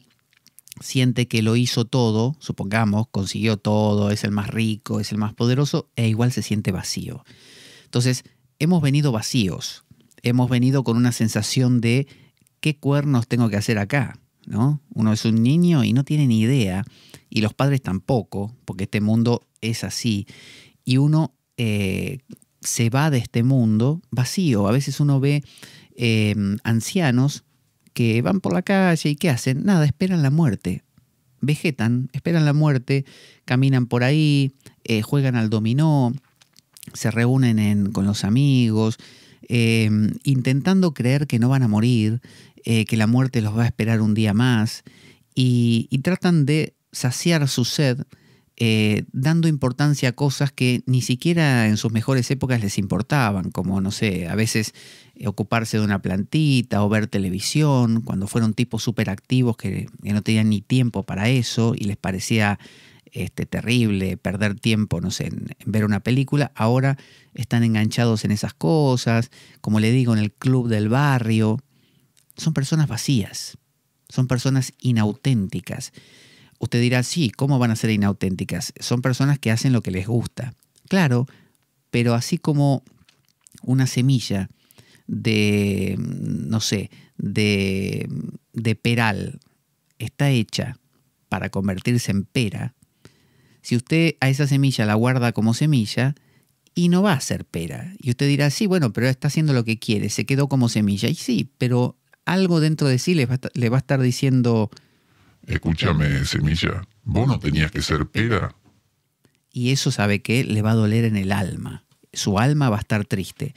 siente que lo hizo todo, supongamos, consiguió todo, es el más rico, es el más poderoso, e igual se siente vacío. Entonces, hemos venido vacíos, hemos venido con una sensación de ¿qué cuernos tengo que hacer acá? ¿No? Uno es un niño y no tiene ni idea, y los padres tampoco, porque este mundo es así, y uno se va de este mundo vacío. A veces uno ve ancianos que van por la calle y ¿qué hacen? Nada, esperan la muerte. Vegetan, esperan la muerte, caminan por ahí, juegan al dominó, se reúnen con los amigos, intentando creer que no van a morir, que la muerte los va a esperar un día más, y tratan de saciar su sed dando importancia a cosas que ni siquiera en sus mejores épocas les importaban, como, no sé, a veces ocuparse de una plantita o ver televisión, cuando fueron tipos súper activos que no tenían ni tiempo para eso y les parecía terrible perder tiempo, no sé, en ver una película. Ahora están enganchados en esas cosas, como le digo, en el club del barrio. Son personas vacías, son personas inauténticas. Usted dirá, sí, ¿cómo van a ser inauténticas? Son personas que hacen lo que les gusta. Claro, pero así como una semilla de, no sé, de peral está hecha para convertirse en pera, si usted a esa semilla la guarda como semilla, y no va a ser pera. Y usted dirá, sí, bueno, pero está haciendo lo que quiere, se quedó como semilla. Y sí, pero algo dentro de sí le va a estar diciendo:
escúchame, semilla, vos no tenías que ser pera.
Y eso, ¿sabe qué? Le va a doler en el alma. Su alma va a estar triste.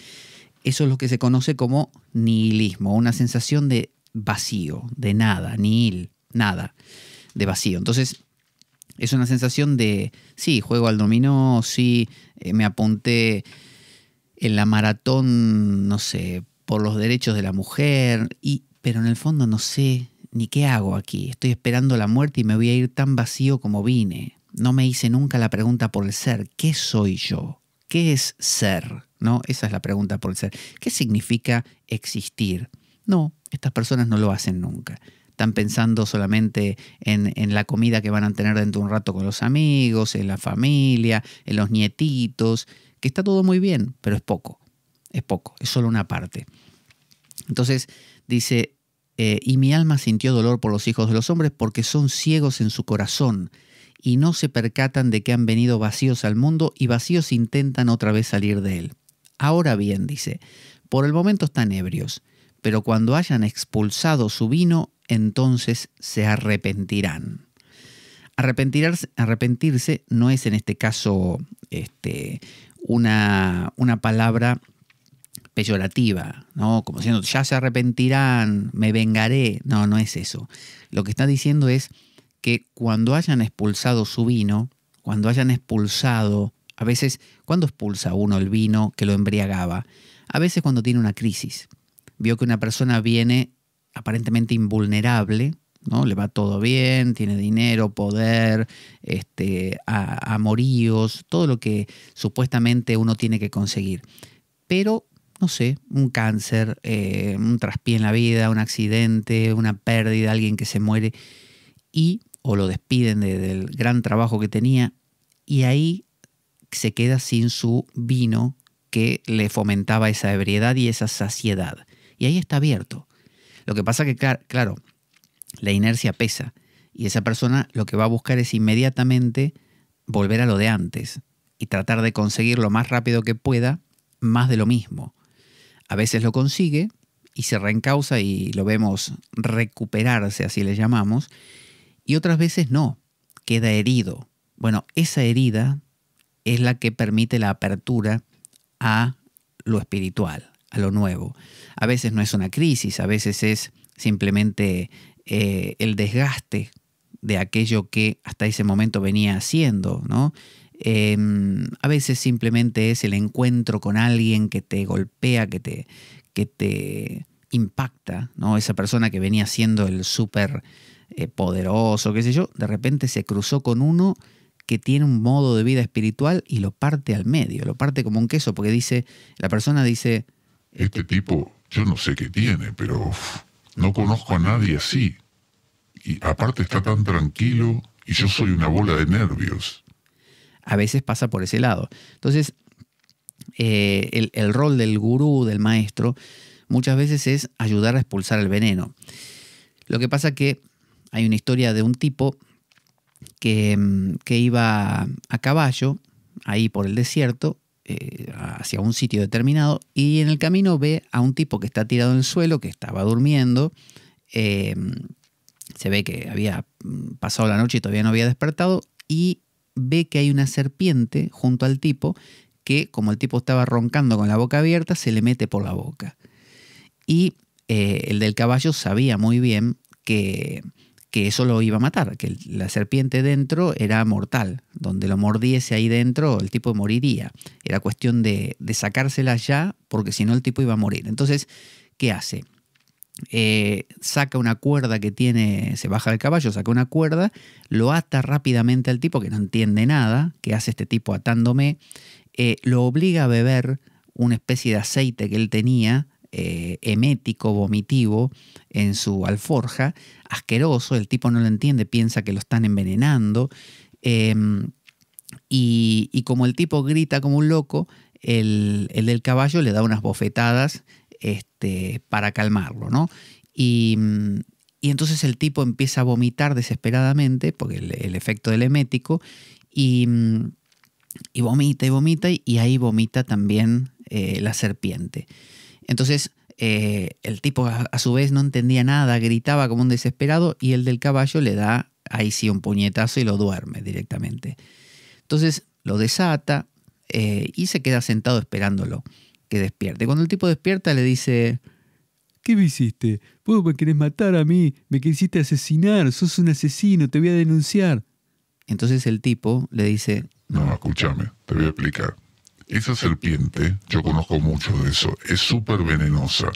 Eso es lo que se conoce como nihilismo, una sensación de vacío, de nada, nihil, nada, de vacío. Entonces, es una sensación de, sí, juego al dominó, sí, me apunté en la maratón, no sé, por los derechos de la mujer, pero en el fondo no sé ni qué hago aquí. Estoy esperando la muerte y me voy a ir tan vacío como vine. No me hice nunca la pregunta por el ser. ¿Qué soy yo? ¿Qué es ser? ¿No? Esa es la pregunta por el ser. ¿Qué significa existir? No, estas personas no lo hacen nunca. Están pensando solamente en la comida que van a tener dentro de un rato con los amigos, en la familia, en los nietitos, que está todo muy bien, pero es poco, es solo una parte. Entonces dice, y mi alma sintió dolor por los hijos de los hombres porque son ciegos en su corazón y no se percatan de que han venido vacíos al mundo y vacíos intentan otra vez salir de él. Ahora bien, dice, por el momento están ebrios, pero cuando hayan expulsado su vino, entonces se arrepentirán. Arrepentirse no es en este caso una palabra peyorativa, ¿no? Como diciendo, ya se arrepentirán, me vengaré. No, no es eso. Lo que está diciendo es que cuando hayan expulsado su vino, cuando hayan expulsado, a veces, ¿cuándo expulsa uno el vino que lo embriagaba? A veces cuando tiene una crisis. Vio que una persona viene aparentemente invulnerable, ¿no? Le va todo bien, tiene dinero, poder, amoríos, todo lo que supuestamente uno tiene que conseguir. Pero, no sé, un cáncer, un traspié en la vida, un accidente, una pérdida, alguien que se muere o lo despiden del gran trabajo que tenía y ahí se queda sin su vino que le fomentaba esa ebriedad y esa saciedad. Y ahí está abierto. Lo que pasa que, claro, la inercia pesa y esa persona lo que va a buscar es inmediatamente volver a lo de antes y tratar de conseguir lo más rápido que pueda más de lo mismo. A veces lo consigue y se reencausa y lo vemos recuperarse, así le llamamos, y otras veces no, queda herido. Bueno, esa herida es la que permite la apertura a lo espiritual, a lo nuevo. A veces no es una crisis, a veces es simplemente el desgaste de aquello que hasta ese momento venía haciendo, ¿no? A veces simplemente es el encuentro con alguien que te golpea, que te impacta, ¿no? Esa persona que venía siendo el súper poderoso, qué sé yo, de repente se cruzó con uno que tiene un modo de vida espiritual y lo parte al medio, lo parte como un queso, porque la persona dice...
Este tipo, yo no sé qué tiene, pero no conozco a nadie así. Y aparte está tan tranquilo y yo soy una bola de nervios.
A veces pasa por ese lado. Entonces, el rol del gurú, del maestro, muchas veces es ayudar a expulsar el veneno. Lo que pasa que hay una historia de un tipo que iba a caballo, ahí por el desierto, hacia un sitio determinado, y en el camino ve a un tipo que está tirado en el suelo, que estaba durmiendo. Se ve que había pasado la noche y todavía no había despertado, y ve que hay una serpiente junto al tipo que, como el tipo estaba roncando con la boca abierta, se le mete por la boca. Y el del caballo sabía muy bien que eso lo iba a matar, que la serpiente dentro era mortal. Donde lo mordiese ahí dentro, el tipo moriría. Era cuestión de sacársela ya, porque si no el tipo iba a morir. Entonces, ¿qué hace? Saca una cuerda que tiene, se baja del caballo, saca una cuerda, lo ata rápidamente al tipo que no entiende nada. ¿Qué hace este tipo atándome? Lo obliga a beber una especie de aceite que él tenía, emético, vomitivo, en su alforja, asqueroso. El tipo no lo entiende, piensa que lo están envenenando, y como el tipo grita como un loco, el del caballo le da unas bofetadas para calmarlo, ¿no? Y entonces el tipo empieza a vomitar desesperadamente, porque el efecto del emético, y vomita y vomita, y ahí vomita también la serpiente. Entonces el tipo a su vez no entendía nada, gritaba como un desesperado, y el del caballo le da ahí sí un puñetazo y lo duerme directamente. Entonces lo desata y se queda sentado esperándolo que despierte. Cuando el tipo despierta le dice:
¿Qué me hiciste? ¿Vos me querés matar a mí? ¿Me quisiste asesinar? Sos un asesino, te voy a denunciar.
Entonces el tipo le dice:
No, escúchame, te voy a explicar. Esa serpiente, yo conozco mucho de eso, es súper venenosa.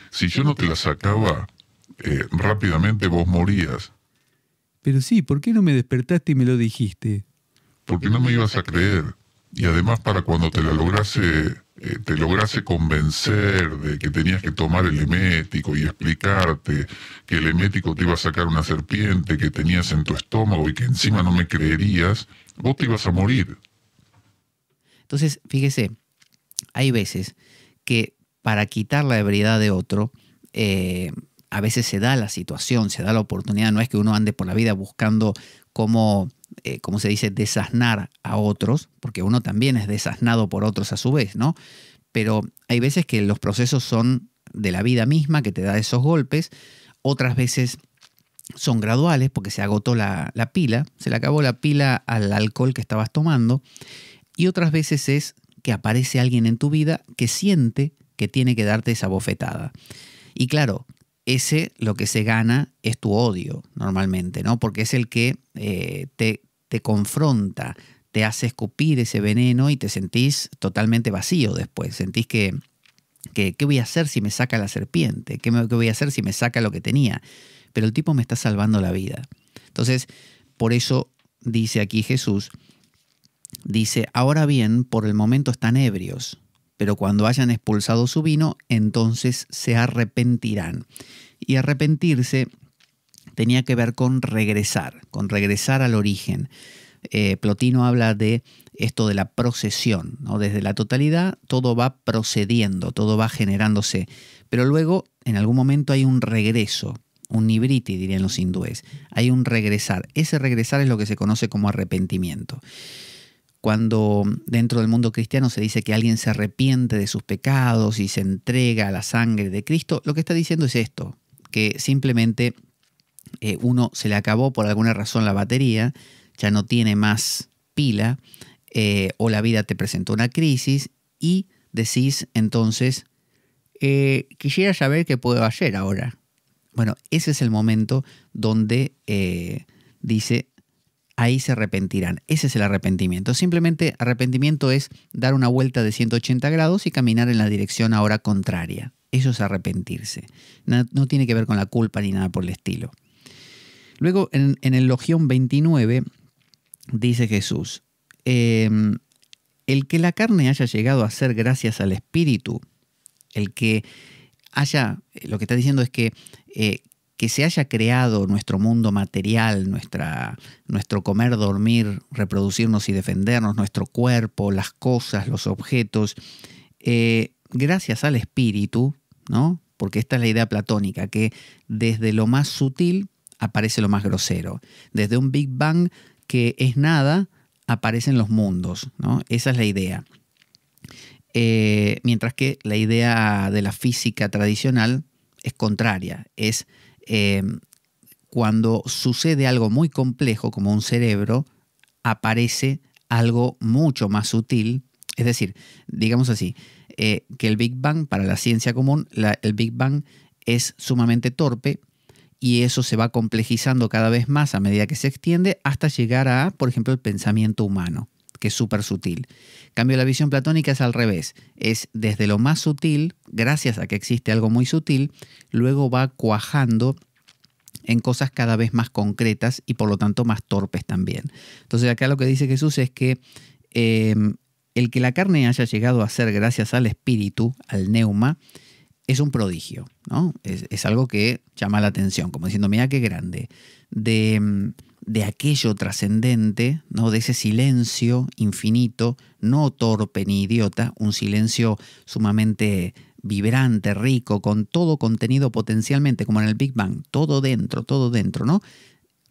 Si yo no te la sacaba, rápidamente vos morías.
Pero sí, ¿por qué no me despertaste y me lo dijiste?
Porque no me ibas a creer. Y además para cuando te lograse convencer de que tenías que tomar el emético y explicarte que el emético te iba a sacar una serpiente que tenías en tu estómago y que encima no me creerías, vos te ibas a morir.
Entonces, fíjese, hay veces que para quitar la ebriedad de otro, a veces se da la situación, se da la oportunidad. No es que uno ande por la vida buscando cómo se dice, desasnar a otros, porque uno también es desasnado por otros a su vez, ¿no? Pero hay veces que los procesos son de la vida misma, que te da esos golpes. Otras veces son graduales, porque se agotó la pila, se le acabó la pila al alcohol que estabas tomando. Y otras veces es que aparece alguien en tu vida que siente que tiene que darte esa bofetada. Y claro, ese lo que se gana es tu odio normalmente, ¿no? Porque es el que te confronta, te hace escupir ese veneno y te sentís totalmente vacío después. Sentís que ¿qué voy a hacer si me saca la serpiente? ¿Qué voy a hacer si me saca lo que tenía? Pero el tipo me está salvando la vida. Entonces, por eso dice aquí Jesús, dice, ahora bien, por el momento están ebrios, pero cuando hayan expulsado su vino, entonces se arrepentirán. Y arrepentirse tenía que ver con regresar al origen. Plotino habla de esto de la procesión, ¿no? Desde la totalidad todo va procediendo, todo va generándose, pero luego en algún momento hay un regreso, un nibriti dirían los hindúes, hay un regresar. Ese regresar es lo que se conoce como arrepentimiento. Cuando dentro del mundo cristiano se dice que alguien se arrepiente de sus pecados y se entrega a la sangre de Cristo, lo que está diciendo es esto, que simplemente uno se le acabó por alguna razón la batería, ya no tiene más pila, o la vida te presentó una crisis y decís entonces, quisiera saber qué puedo hacer ahora. Bueno, ese es el momento donde dice, ahí se arrepentirán. Ese es el arrepentimiento. Simplemente arrepentimiento es dar una vuelta de 180 grados y caminar en la dirección ahora contraria. Eso es arrepentirse. No tiene que ver con la culpa ni nada por el estilo. Luego en el Logión 29 dice Jesús, el que la carne haya llegado a ser gracias al Espíritu, el que haya, lo que está diciendo es que se haya creado nuestro mundo material, nuestro comer, dormir, reproducirnos y defendernos, nuestro cuerpo, las cosas, los objetos, gracias al Espíritu, ¿no? Porque esta es la idea platónica, que desde lo más sutil aparece lo más grosero. Desde un Big Bang que es nada, aparecen los mundos, ¿no? Esa es la idea. Mientras que la idea de la física tradicional es contraria. Es cuando sucede algo muy complejo, como un cerebro, aparece algo mucho más sutil. Es decir, digamos así, que el Big Bang, para la ciencia común, el Big Bang es sumamente torpe, y eso se va complejizando cada vez más a medida que se extiende hasta llegar a, por ejemplo, el pensamiento humano, que es súper sutil. En cambio, la visión platónica es al revés. Es desde lo más sutil, gracias a que existe algo muy sutil, luego va cuajando en cosas cada vez más concretas y por lo tanto más torpes también. Entonces acá lo que dice Jesús es que el que la carne haya llegado a ser gracias al Espíritu, al neuma, es un prodigio, ¿no? Es algo que llama la atención, como diciendo, mira qué grande, de aquello trascendente, ¿no? De ese silencio infinito, no torpe ni idiota, un silencio sumamente vibrante, rico, con todo contenido potencialmente, como en el Big Bang, todo dentro, ¿no?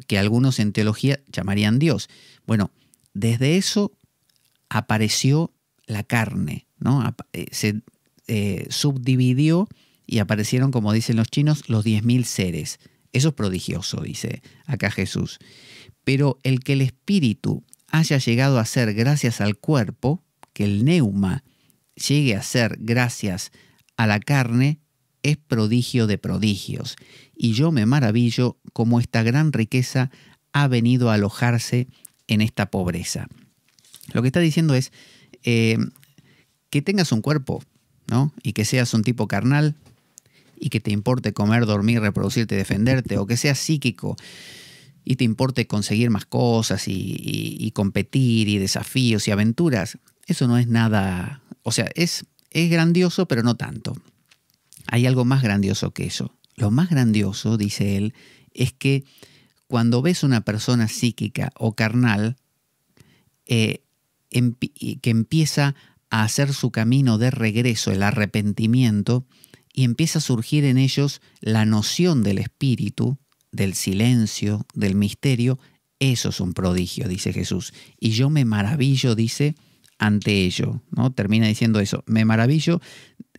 Que algunos en teología llamarían Dios. Bueno, desde eso apareció la carne, ¿no? Se subdividió y aparecieron, como dicen los chinos, los 10.000 seres. Eso es prodigioso, dice acá Jesús. Pero el que el espíritu haya llegado a ser gracias al cuerpo, que el neuma llegue a ser gracias a la carne, es prodigio de prodigios. Y yo me maravillo cómo esta gran riqueza ha venido a alojarse en esta pobreza. Lo que está diciendo es que tengas un cuerpo, ¿no? Y que seas un tipo carnal y que te importe comer, dormir, reproducirte, defenderte, o que seas psíquico y te importe conseguir más cosas y competir y desafíos y aventuras. Eso no es nada, o sea, es grandioso, pero no tanto. Hay algo más grandioso que eso. Lo más grandioso, dice él, es que cuando ves una persona psíquica o carnal que empieza a hacer su camino de regreso, el arrepentimiento, y empieza a surgir en ellos la noción del espíritu, del silencio, del misterio, eso es un prodigio, dice Jesús. Y yo me maravillo, dice, ante ello, ¿no? Termina diciendo eso, me maravillo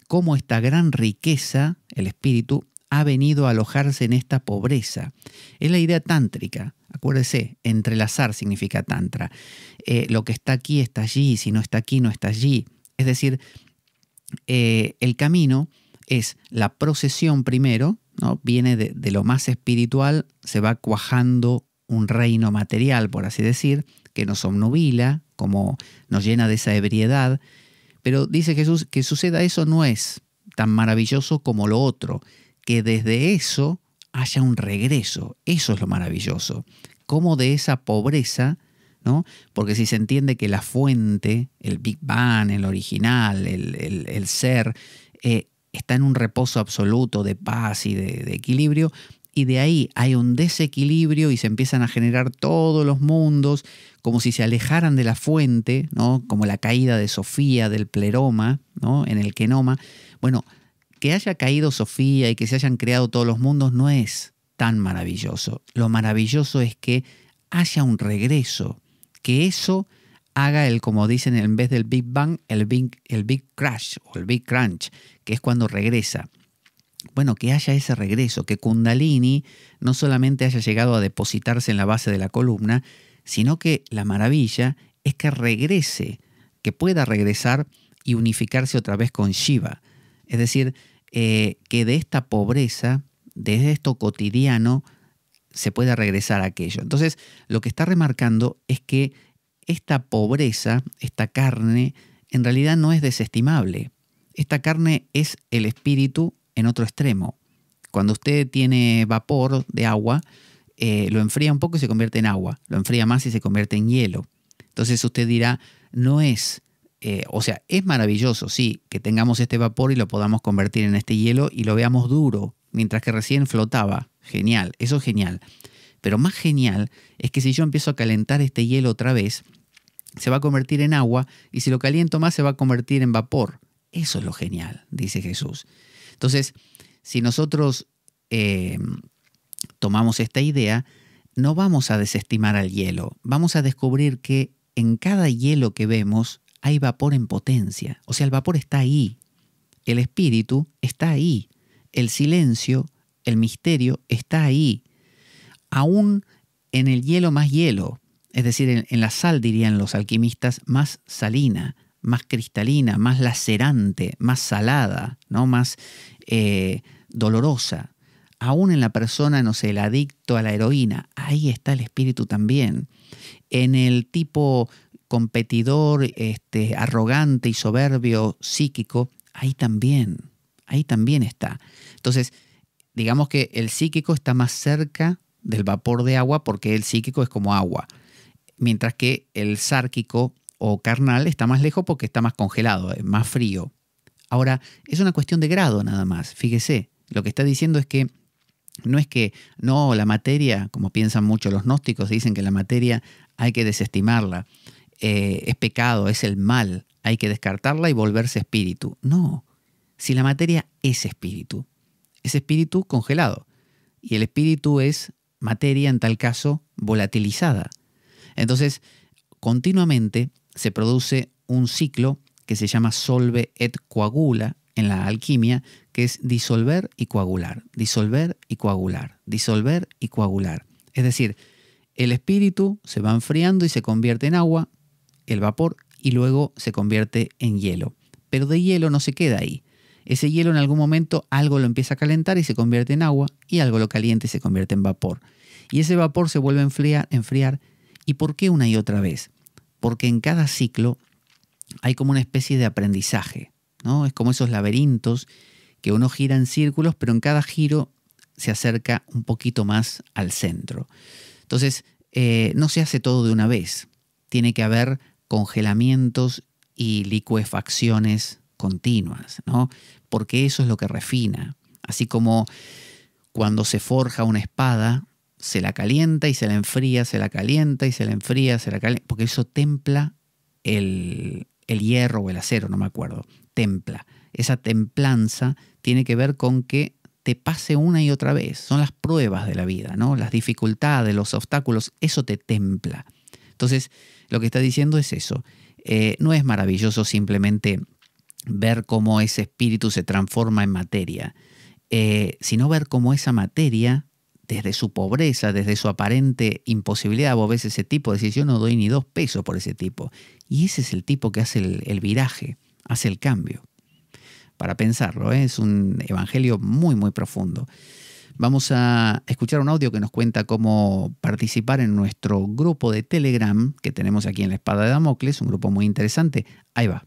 cómo esta gran riqueza, el espíritu, ha venido a alojarse en esta pobreza. Es la idea tántrica. Acuérdese, entrelazar significa tantra. Lo que está aquí está allí, si no está aquí no está allí. Es decir, el camino es la procesión primero, ¿no? Viene de lo más espiritual, se va cuajando un reino material, por así decir, que nos obnubila, como nos llena de esa ebriedad. Pero dice Jesús que suceda eso no es tan maravilloso como lo otro, que desde eso haya un regreso. Eso es lo maravilloso. Como de esa pobreza, ¿no? Porque si se entiende que la fuente, el Big Bang, el original, el ser, está en un reposo absoluto de paz y de equilibrio, y de ahí hay un desequilibrio y se empiezan a generar todos los mundos como si se alejaran de la fuente, ¿no? Como la caída de Sofía del pleroma, ¿no? En el quenoma. Bueno, que haya caído Sofía y que se hayan creado todos los mundos no es tan maravilloso. Lo maravilloso es que haya un regreso, que eso haga como dicen, en vez del Big Bang, el Big Crash o el Big Crunch, que es cuando regresa. Bueno, que haya ese regreso, que Kundalini no solamente haya llegado a depositarse en la base de la columna, sino que la maravilla es que regrese, que pueda regresar y unificarse otra vez con Shiva. Es decir, que de esta pobreza, de esto cotidiano, se pueda regresar a aquello. Entonces, lo que está remarcando es que esta pobreza, esta carne, en realidad no es desestimable. Esta carne es el espíritu en otro extremo. Cuando usted tiene vapor de agua, lo enfría un poco y se convierte en agua. Lo enfría más y se convierte en hielo. Entonces usted dirá, no es, o sea, es maravilloso, sí, que tengamos este vapor y lo podamos convertir en este hielo y lo veamos duro, mientras que recién flotaba. Genial, eso es genial. Pero más genial es que si yo empiezo a calentar este hielo otra vez, se va a convertir en agua y si lo caliento más se va a convertir en vapor. Eso es lo genial, dice Jesús. Entonces, si nosotros tomamos esta idea, no vamos a desestimar al hielo. Vamos a descubrir que en cada hielo que vemos hay vapor en potencia. O sea, el vapor está ahí. El espíritu está ahí. El silencio, el misterio está ahí. Aún en el hielo más hielo, es decir, en la sal, dirían los alquimistas, más salina, más cristalina, más lacerante, más salada, ¿no? Más dolorosa. Aún en la persona, no sé, el adicto a la heroína, ahí está el espíritu también. En el tipo competidor, arrogante y soberbio, psíquico, ahí también está. Entonces, digamos que el psíquico está más cerca del vapor de agua porque el psíquico es como agua, mientras que el sárquico o carnal está más lejos porque está más congelado, más frío. Ahora, es una cuestión de grado nada más. Fíjese, lo que está diciendo es que no, la materia, como piensan mucho los gnósticos, dicen que la materia hay que desestimarla, es pecado, es el mal, hay que descartarla y volverse espíritu. No, si la materia es espíritu congelado, y el espíritu es materia, en tal caso, volatilizada. Entonces, continuamente se produce un ciclo que se llama solve et coagula en la alquimia, que es disolver y coagular, disolver y coagular, disolver y coagular. Es decir, el espíritu se va enfriando y se convierte en agua, el vapor, y luego se convierte en hielo. Pero de hielo no se queda ahí. Ese hielo en algún momento algo lo empieza a calentar y se convierte en agua, y algo lo calienta y se convierte en vapor. Y ese vapor se vuelve a enfriar. ¿Y por qué una y otra vez? Porque en cada ciclo hay como una especie de aprendizaje, ¿no? Es como esos laberintos que uno gira en círculos, pero en cada giro se acerca un poquito más al centro. Entonces, no se hace todo de una vez. Tiene que haber congelamientos y licuefacciones continuas, ¿no? Porque eso es lo que refina. Así como cuando se forja una espada, se la calienta y se la enfría, se la calienta y se la enfría, se la calienta, porque eso templa el hierro o el acero, no me acuerdo, templa. Esa templanza tiene que ver con que te pase una y otra vez. Son las pruebas de la vida, ¿no? Las dificultades, los obstáculos, eso te templa. Entonces, lo que está diciendo es eso. No es maravilloso simplemente ver cómo ese espíritu se transforma en materia, sino ver cómo esa materia, desde su pobreza, desde su aparente imposibilidad, vos ves ese tipo, decís, yo no doy ni 2 pesos por ese tipo. Y ese es el tipo que hace el viraje, hace el cambio. para pensarlo, ¿eh? Es un evangelio muy, muy profundo. Vamos a escuchar un audio que nos cuenta cómo participar en nuestro grupo de Telegram que tenemos aquí en La Espada de Damocles, un grupo muy interesante. Ahí va.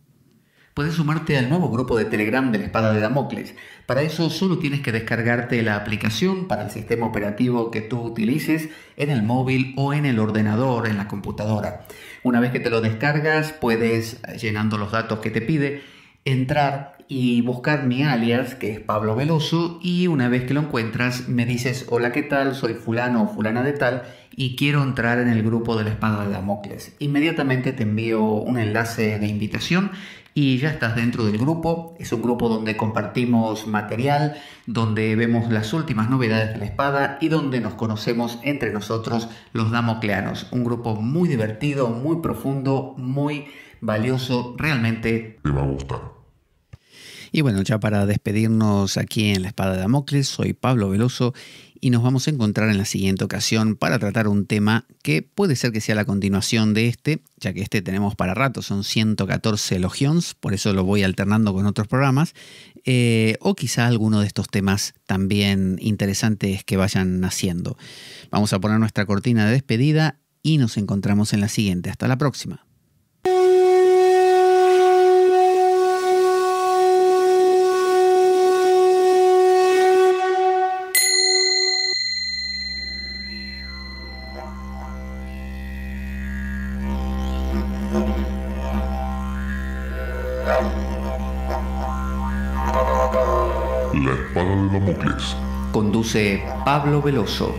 Puedes sumarte al nuevo grupo de Telegram de La Espada de Damocles. Para eso solo tienes que descargarte la aplicación para el sistema operativo que tú utilices en el móvil o en el ordenador, en la computadora. Una vez que te lo descargas, puedes, llenando los datos que te pide, entrar y buscar mi alias, que es Pablo Veloso, y una vez que lo encuentras me dices: hola, ¿qué tal? Soy fulano o fulana de tal y quiero entrar en el grupo de La Espada de Damocles. Inmediatamente te envío un enlace de invitación y ya estás dentro del grupo. Es un grupo donde compartimos material, donde vemos las últimas novedades de la espada y donde nos conocemos entre nosotros los damocleanos. Un grupo muy divertido, muy profundo, muy valioso. Realmente
te va a gustar.
Y bueno, ya para despedirnos aquí en La Espada de Damocles, soy Pablo Veloso y nos vamos a encontrar en la siguiente ocasión para tratar un tema que puede ser que sea la continuación de este, ya que este tenemos para rato, son 114 elogions, por eso lo voy alternando con otros programas, o quizá alguno de estos temas también interesantes que vayan naciendo. Vamos a poner nuestra cortina de despedida y nos encontramos en la siguiente. Hasta la próxima.
La Espada de Damocles.
Conduce Pablo Veloso.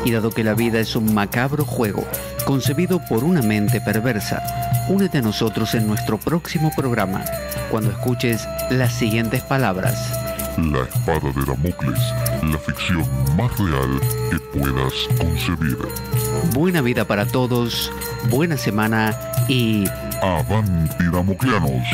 Y dado que la vida es un macabro juego, concebido por una mente perversa, únete a nosotros en nuestro próximo programa, cuando escuches las siguientes palabras.
La Espada de Damocles, la ficción más real que puedas concebir.
Buena vida para todos, buena semana y...
¡Avanti, damocleanos!